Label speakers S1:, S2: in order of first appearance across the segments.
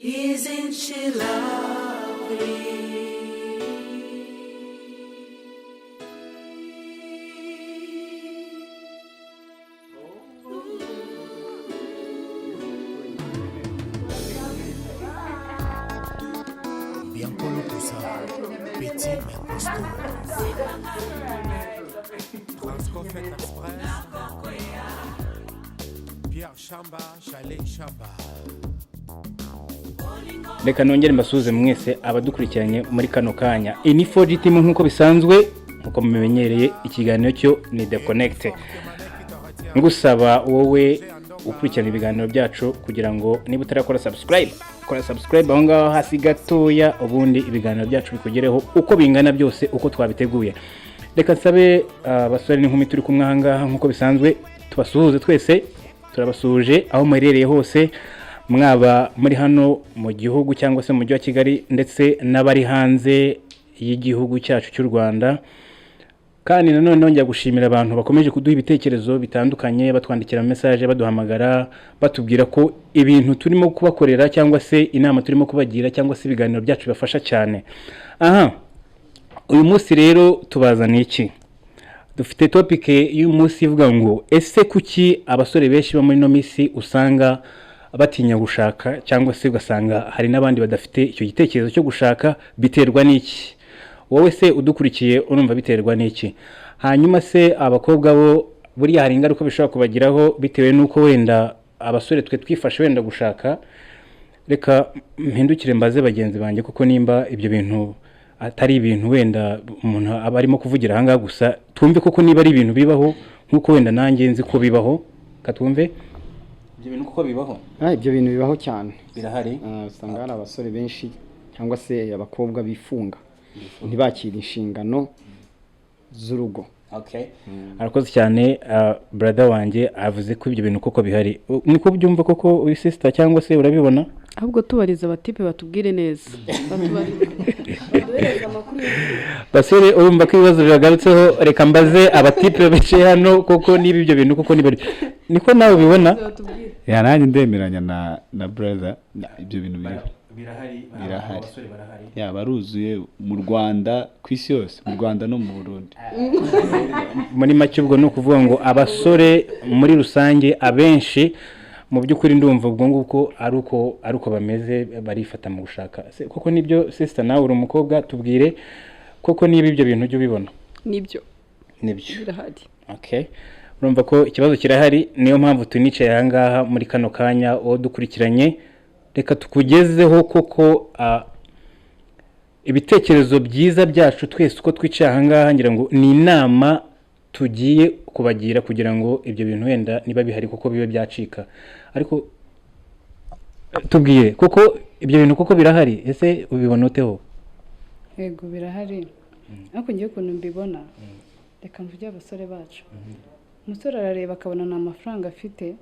S1: Isn't she lovely?
S2: Biancolo Poussa, petit mais costaud. Transcoffet Express, Pierre Chamba, Chalet Chamba.
S3: Reka nongere mbasuhuze mwese abadukurikiranye muri kano kanya. Ini 4G team nkuko bisanzwe nkuko mumenyereye ikiganiro cyo ni The Connect. Ngusaba wowe ukurikirana ibiganiro byacu kugira ngo niba utarakora subscribe, kora subscribe aho ngaho hasi gatoya ubundi ibiganiro byacu bikugereho uko bingana byose uko twabiteguye. Reka nsabe abasore n'inkumi turi kumwe aha ngaha nkuko bisanzwe tubasuhuze twese, turabasuhuje aho muherereye hose, mwaba muri hano mu gihugu cyangwa se mu mujyi wa Kigali ndetse n'abari hanze y'igihugu cyacu cy'u Rwanda. Kandi nanone nongera gushimira abantu bakomeje kuduha ibitekerezo bitandukanye, batwandikira message, baduhamagara, batubwira ko ibintu turimo kubakorera cyangwa se inama turimo kubagira cyangwa se ibiganiro byacu bibafasha cyane. Aha, uyu munsi rero tubazaniye iki? Dufite topic y'uyu munsi ivuga ngo ese kuki abasore benshi bo muri no misi usanga batinya gushaka cyangwa se ugasanga hari n'abandi badafite icyo gitekerezo cyo gushaka, biterwa n'iki? Wowe se udukurikiye urumva biterwa n'iki? Hanyuma se abakobwa bo buriya hari ingaruka bishobora kubagiraho bitewe n'uko wenda abasore twe twifashe wenda gushaka? Reka mpindukire mbaze bagenzi banjye kuko nimba ibyo bintu atari ibintu wenda umuntu aba arimo kuvugira aha ngaha gusa, twumve koko niba ari ibintu bibaho nkuko wenda nanjye nzi ko bibaho. Katwumve ibyo bintu kuko bibaho.
S4: Ibyo bintu bibaho cyane,
S3: Birahari.
S4: usanga hari abasore benshi cyangwa se abakobwa bifunga ntibakira inshingano z'urugo.
S3: Okay. Arakoze cyane brother wanjye avuze ko ibyo bintu koko bihari. Niko byumva koko uyu sister cyangwa se urabibona?
S5: Ahubwo tubariza abatipe batubwire neza.
S3: Basore urumva ko ibibazo byagarutseho, reka mbaze abatipe bicaye hano koko niba ibyo bintu koko nibari. Niko nawe ubibona?
S6: Ya nanjye ndemeranya na brother, ibyo bintu
S3: Birahari.
S6: abasore barahari. Ya baruzuye mu Rwanda, ku isi yose, mu Rwanda no mu Burundi.
S3: Muri make ubwo no kuvuga ngo abasore muri rusange abenshi mu by'ukuri ndumva ubwo nguko aruko bameze, barifata mu gushaka. Koko nibyo sister, nawe uri umukobwa, tubwire koko niba ibyo bintu ujye ubibona?
S5: Nibyo
S3: Birahari. Okay. Urumva ko ikibazo kirahari, niyo mpamvu tunicaye aha ngaha muri kano kanya uwo dukurikiranye. Reka tukugezeho koko ibitekerezo byiza byacu twese uko twicaye aha ngaha, ngira ngo ni inama tugiye kubagira kugira ngo ibyo bintu wenda niba bihari koko bibe byacika. Ariko tubwire koko ibyo bintu koko birahari, ese ubibona uteho?
S7: Yego birahari. Ariko ngiye ukuntu mbibona, reka mvuge abasore bacu. Umusore arareba akabona nta mafaranga afite,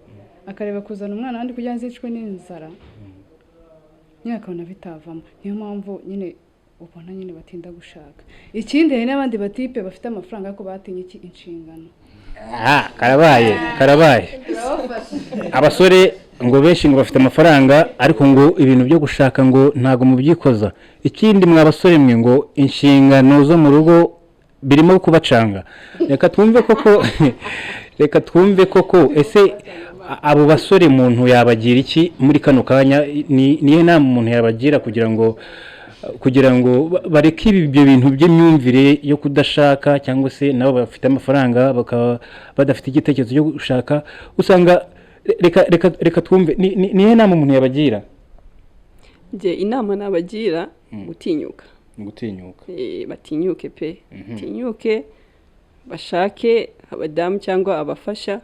S7: akareba kuzana umwana handi kugira ngo azicwe n'inzara, nyine akabona bitavamo. Niyo mpamvu nyine ubona nyine batinda gushaka. Ikindi hari n'abandi batipe bafite amafaranga ariko batinye inshingano.
S3: Karabaye. Abasore ngo benshi ngo bafite amafaranga ariko ngo ibintu byo gushaka ngo ntago mubyikoza. Ikindi mwa basore mwe ngo inshingano zo mu rugo birimo kubacanga. Reka twumve koko ese abo basore muntu yabagira iki muri kano kanya? Niye nama umuntu yabagira kugira ngo bareke ibyo bintu by'imyumvire yo kudashaka, cyangwa se nabo bafite amafaranga bakaba badafite igitekerezo cyo gushaka? Usanga reka twumve niye nama umuntu yabagira?
S5: Je inama nabagira gutinyuka. Batinyuke pe. Batinyuke bashake abadamu cyangwa abafasha.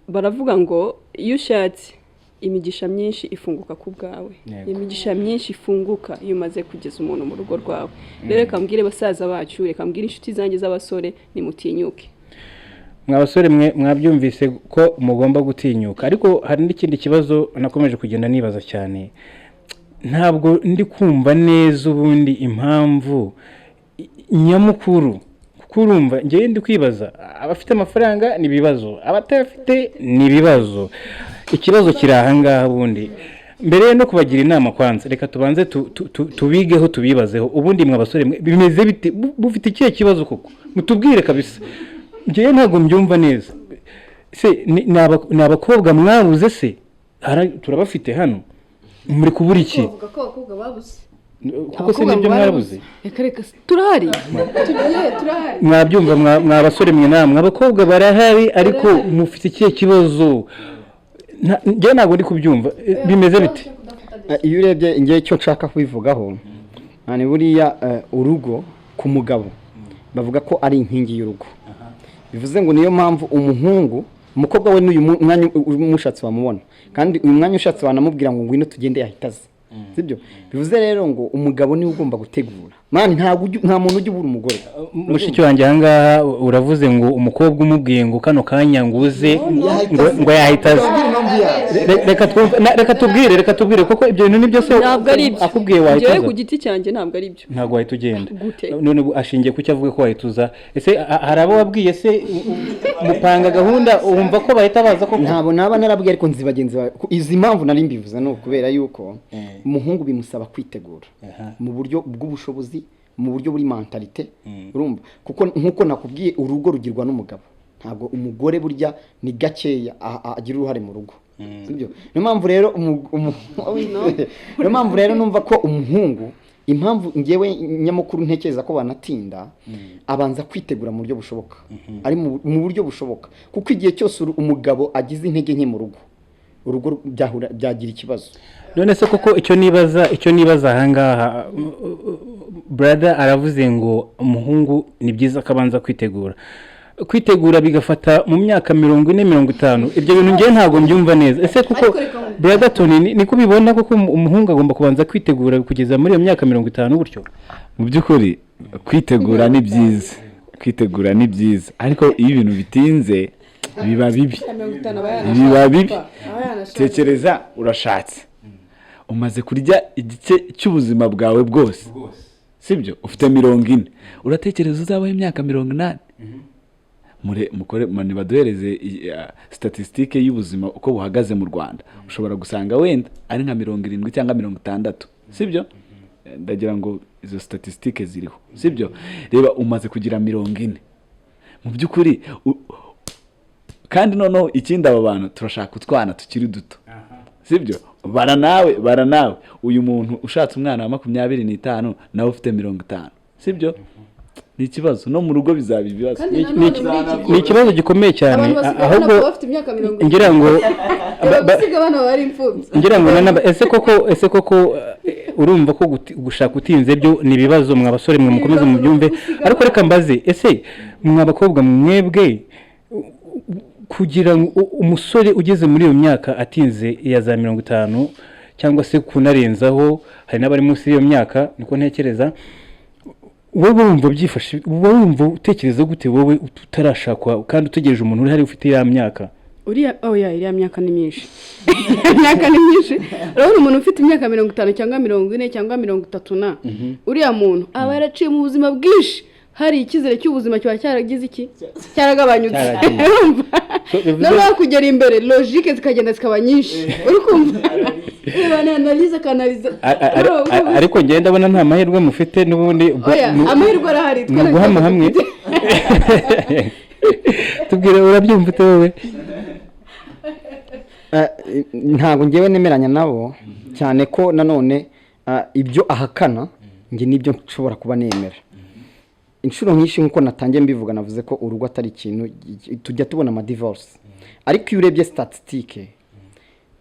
S5: Baravuga ngo iyo ushatse imigisha myinshi ifunguka ku bwawe. Imigisha myinshi ifunguka iyo umaze kugeza umuntu mu rugo rwawe. Rero reka mbwire basaza bacu, reka mbwire inshuti zanjye z'abasore, nimutinyuke.
S3: Mwa basore mwe mwabyumvise ko mugomba gutinyuka. Ariko hari n'ikindi kibazo nakomeje kugenda nibaza cyane, ntabwo ndi kumva neza ubundi impamvu nyamukuru. Kurumva ngiye ndi kwibaza, abafite amafaranga ni bibazo, abatafite ni bibazo. Ikibazo kiri aha ngaha bundi mbere no kubagira inama kwanza reka tubanze tubigeho tubibazeho ubundi mwe abasore bimeze bite bufite ikihe kibazo koko mutubwire kabisa ngiye ntago mbyumva neza se ni abakobwa mwabuze se turabafite hano muri kubura iki
S5: bavuga ko abakobwa babuze
S3: kuko se nibyo mwarabuze
S5: reka turahari
S3: mwabyumva mwabasore mwe namwe abakobwa barahari ariko mufite ikihe kibazo ngiye ntago ndi kubyumva bimeze bite
S4: iyo urebye ngiye cyo nshaka kubivugaho ni buriya urugo ku mugabo bavuga ko ari inkingi y'urugo bivuze ngo niyo mpamvu umuhungu umukobwa we n'uyu mwanya umushatsi wamubona kandi uyu mwanya ushatse wanamubwira ngo ngwino tugende yahitaze sibyo bivuze rero ngo umugabo niwe ugomba gutegura mani nta muntu ujya ubura umugore
S3: mushiki wanjye ahangaha uravuze ngo umukobwa umubwiye ngo kano kanya nguze ngo yahitaze reka tubwire kuko ibyo bintu nibyo se akubwiye wahitaza
S5: njyewe ku giti cyanjye ntabwo ari byo
S3: ntabwo wahita ugenda none ashingiye ku cyo avuga ko wahituza ese hari abo wabwiye se mupanga gahunda wumva ko bahita baza ko
S4: ntabwo naba narabwiye ariko nzi bagenzi bawe izi mpamvu nari mbivuze no kubera yuko umuhungu bimusaba kwitegura mu buryo bw'ubushobozi mu buryo buri mentalite urumva kuko nkuko nakubwiye urugo rugirwa n'umugabo ntabwo umugore burya ni gakeya agira uruhare mu rugo sibyo niyo mpamvu rero numva ko umuhungu impamvu ngewe nyamukuru ntekereza ko banatinda abanza kwitegura mu buryo bushoboka ari mu buryo bushoboka kuko igihe cyose umugabo agize intege nke mu urugo byagira ikibazo
S3: none se koko icyo nibaza ahangaha brother aravuze ngo umuhungu ni byiza akabanza kwitegura bigafata mu myaka 40-50 ibyo bintu ngiye ntago mbyumva neza ese kuko brother Tony niko bibona koko umuhungu agomba kubanza kwitegura kugeza muri iyo myaka 50 gutyo
S6: mu by'ukuri kwitegura ni byiza ariko iyo ibintu bitinze biba bibi tekereza urashatse umaze kurya igice cy'ubuzima bwawe bwose sibyo ufite 40 uratekereza uzabaho imyaka 80 mukore baduhereze statistique y'ubuzima uko buhagaze mu Rwanda ushobora gusanga wenda ari nka 70 cyangwa 60 sibyo ndagira ngo izo statistique ziriho sibyo reba umaze kugira 40 mu by'ukuri kandi noneho ikindi aba bantu turashaka utwana tukiri duto sibyo baranawe uyu muntu ushatse umwana wa 25 nawe ufite 50 sibyo ni ikibazo no mu rugo bizaba ibibazo
S3: ni ikibazo gikomeye cyane ahubwo ngira ngo
S5: basiga bana bari imfubyi
S3: ngira ngo ese koko urumva ko gushaka utinze byo ni ibibazo mwa basore mwe mukomeze mu byumve ariko reka mbaze ese mwa bakobwa mwebwe kugira umusore ugeze muri iyo myaka atinze ya za 50 cyangwa se kunarenzaho hari n'abari munsi y'iyo myaka niko ntekereza wowe wumva byifashe wumva utekereza gute wowe utarashakwa kandi utegereje umuntu uri hari ufite ya myaka
S5: iriya myaka ni myinshi urabona umuntu ufite imyaka 50 cyangwa 40 cyangwa 30 uriya muntu aba yaraciye mu buzima bwinshi hari ikizere cy'ubuzima kiba cyaragize iki cyaragabanyutse no kugera imbere logique zikagenda zikaba nyinshi uri kumva analyse kanalize
S3: ariko ngenda ndabona nta mahirwe mufite n'ubundi
S5: amahirwe arahari
S3: guhama hamwe tubwire urabyumva wowe
S4: ntago ngewe nemeranya nabo cyane ko nanone ibyo ahakana nge nibyo nshobora kuba nemera inshuro nyinshi nkuko natangiye mbivuga navuze ko urugo atari ikintu tujya tubona ama divorce ariko iyo urebye statistique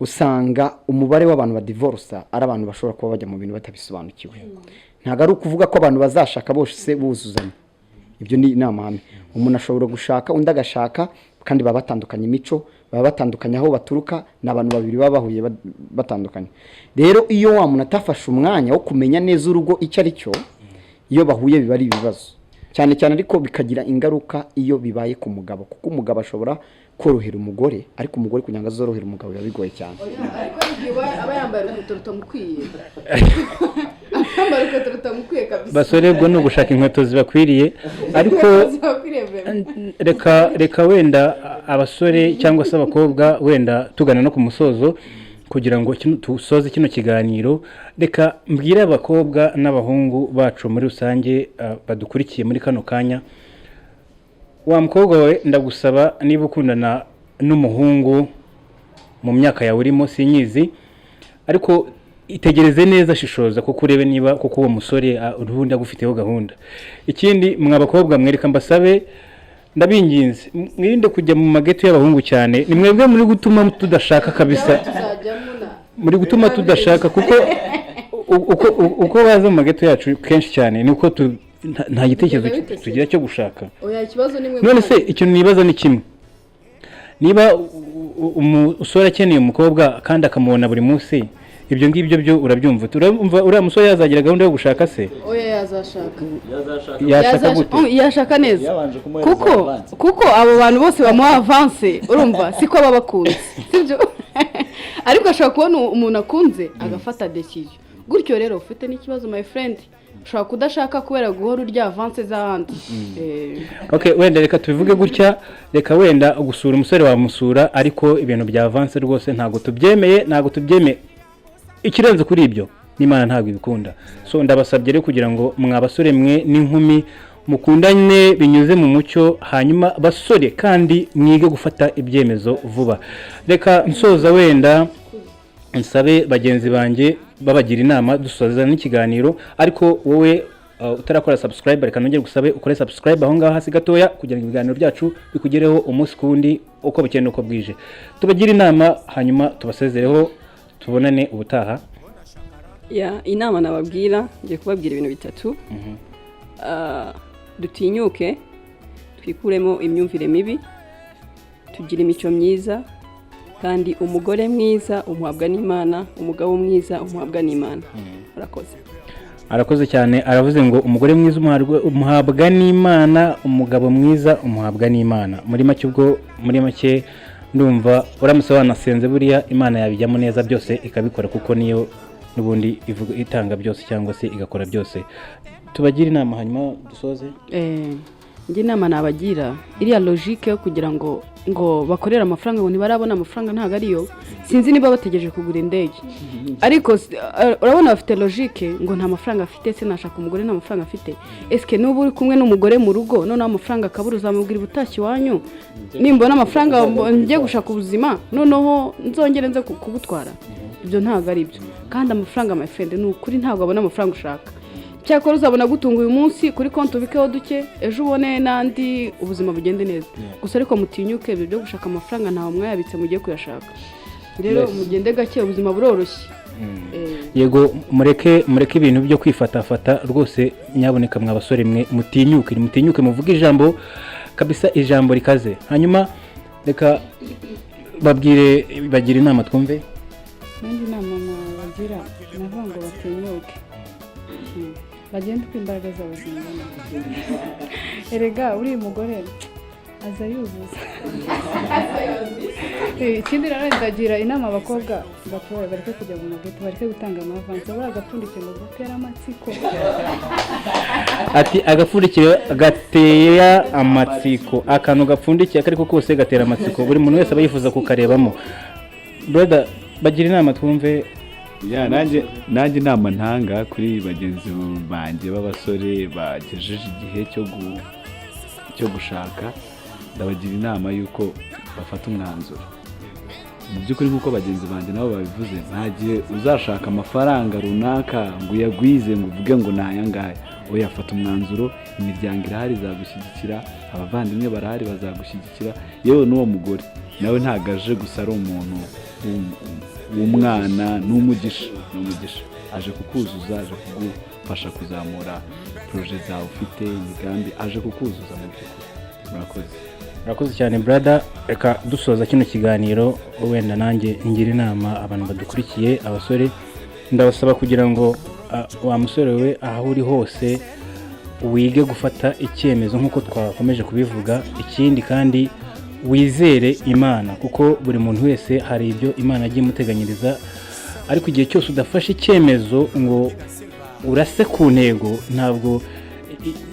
S4: usanga umubare w'abantu ba divorce ari abantu bashobora kuba bajya mu bintu batabisobanukiwe ntago ari ukuvuga ko abantu bazashaka bose buzuzanya ibyo ni inama umuntu ashobora gushaka undi agashaka kandi baba batandukanye imico baba batandukanye aho baturuka n'abantu babiri baba bahuye batandukanye rero iyo wa muntu atafashe umwanya wo kumenya neza urugo icyo ari cyo iyo bahuye biba ari ibibazo cyane ariko bikagira ingaruka iyo bibaye ku mugabo kuko umugabo ashobora korohera umugore ariko umugore kugira ngo azorohere umugabo biba bigoye cyane
S5: aba yambaye urukweto rutamukwiye
S3: basore bwo no gushaka inkweto zibakwiriye ariko reka wenda abasore cyangwa se abakobwa wenda tugana no ku musozo kugira ngo tusoze kino kiganiro reka mbwire abakobwa n'abahungu bacu muri rusange badukurikiye muri kano kanya wa mukobwa we ndagusaba niba ukundana n'umuhungu mu myaka yawe urimo sinyizi ariko itegereze neza shishoza kuko urebe niba kuko uwo musore urundi agufiteho gahunda ikindi mwabakobwa mwereka mbasabe ndabinginze mwirinde kujya mu mageto y'abahungu cyane ni mwebwe muri gutuma tudashaka kabisa muri gutuma tudashaka kuko uko baza mu mageto yacu kenshi cyane nuko nta gitekerezo tugira cyo gushaka none se ikintu nibaza ni kimwe niba umusore akeneye umukobwa kandi akamubona buri munsi ibyo ngibyo byo urabyumva uriya musore yazagira gahunda yo gushaka se yashaka gute
S5: yashaka neza kuko abo bantu bose bamuha avance urumva siko baba bakunze sibyo ariko ashobora kubona umuntu akunze agafata decision gutyo rero ufite n'ikibazo my friend ushobora kudashaka kubera guhora urya avance z'ahandi
S3: okay wenda reka tubivuge gutya reka wenda gusura umusore wamusura ariko ibintu bya avance rwose ntago tubyemeye ikirenze kuri ibyo n'Imana ntago ibikunda so ndabasabye rero kugira ngo mwabasore mwe n'inkumi mukundane binyuze mu mucyo hanyuma basore kandi mwige gufata ibyemezo vuba reka nsoza wenda nsabe bagenzi banjye babagira inama dusoza n'ikiganiro ariko wowe utarakora subscribe reka nongere gusabe ukore subscribe aho ngaho hasi gatoya kugira ngo ibiganiro byacu bikugereho umunsi kundi uko bukene uko bwije tubagira inama hanyuma tubasezereho tubonane ubutaha
S5: inama nababwira ngiye kubabwira ibintu bitatu dutinyuke twikuremo imyumvire mibi tugira imico myiza kandi umugore mwiza umuhabwa n'Imana umugabo mwiza umuhabwa n'Imana
S3: arakoze cyane aravuze ngo umugore mwiza umuhabwa n'Imana umugabo mwiza umuhabwa n'Imana muri make ndumva uramutse wanasenze buriya Imana yabijyamo neza byose ikabikora kuko niyo n'ubundi itanga byose cyangwa se igakora byose tubagira inama hanyuma dusoze
S5: njye inama nabagira iriya logique yo kugira ngo bakorere amafaranga ngo ntibarabona amafaranga ntago ariyo sinzi niba bategereje kugura indege ariko urabona bafite logique ngo nta mafaranga afite se nashaka umugore nta mafaranga afite eske nuba uri kumwe n'umugore mu rugo none amafaranga akabura uzamubwira ubutashyi wanyu nimbona amafaranga ngiye gushaka ubuzima noneho nzongere nze kugutwara ibyo ntago ari byo kandi amafaranga my friend ni ukuri ntago abona amafaranga ushaka cyakora uzabona gutunga uyu munsi kuri konti ubikeho duke ejo ubone n'andi ubuzima bugende neza gusa ariko mutinyuke ibyo byo gushaka amafaranga ntawe mwayabitse mugiye kuyashaka rero mugende gake ubuzima buroroshye
S3: yego mureke ibintu byo kwifatafata rwose nyaboneka mwabasore mwe mutinyuke muvuge ijambo kabisa ijambo rikaze hanyuma reka bagira inama twumve
S7: n'indi nama nabagira navuga ngo batinyuke bagenda uko imbaraga zabo zingana erega uriya mugore aza yuzuza ikindi rero ndagira inama abakobwa batoya bareke kujya mu mageto bareke gutanga amavansi bari agapfundikiro ngo gatera amatsiko
S3: ati agapfundikiro gatera amatsiko akantu gapfundikiye akariko kose gatera amatsiko buri muntu wese aba yifuza kukarebamo brother bagira inama twumve
S6: nanjye inama ntanga kuri bagenzi banjye b'abasore bagejeje igihe cyo gushaka ndabagira inama y'uko bafata umwanzuro mu by'ukuri nk'uko bagenzi banjye nabo babivuze nta gihe uzashaka amafaranga runaka ngo uyagwize ngo uvuge ngo ntayangaya we yafata umwanzuro imiryango irahari izagushyigikira abavandimwe barahari bazagushyigikira yewe n'uwo mugore nawe ntabwo aje gusa ari umuntu w'umwana n'umugisha aje kukuzuza aje kugufasha kuzamura projet zawe ufite imigambi aje kukuzuza mu by'ukuri
S3: murakoze cyane brother reka dusoza kino kiganiro wenda nanjye ngira inama abantu badukurikiye abasore ndabasaba kugira ngo wa musore we aho uri hose wige gufata icyemezo nk'uko twakomeje kubivuga ikindi kandi wizere Imana kuko buri muntu wese hari ibyo Imana agiye imuteganyiriza ariko igihe cyose udafashe icyemezo ngo urase ku ntego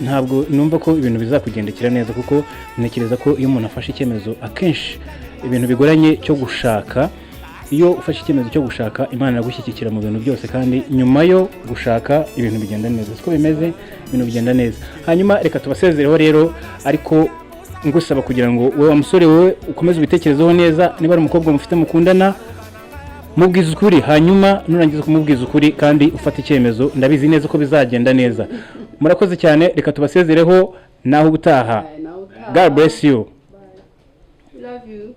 S3: ntabwo numva ko ibintu bizakugendekera neza kuko ntekereza ko iyo umuntu afashe icyemezo akenshi ibintu bigoranye cyo gushaka iyo ufashe icyemezo cyo gushaka Imana iragushyigikira mu bintu byose kandi nyuma yo gushaka ibintu bigenda neza siko bimeze ibintu bigenda neza hanyuma reka tubasezereho rero ariko ngusaba kugira ngo wowe wa musore wowe ukomeze ubitekerezeho neza niba ari umukobwa mufite mukundana mubwiza ukuri hanyuma nurangiza kumubwiza ukuri kandi ufata icyemezo ndabizi neza ko bizagenda neza murakoze cyane reka tubasezereho naho ubutaha God bless you
S5: Love you.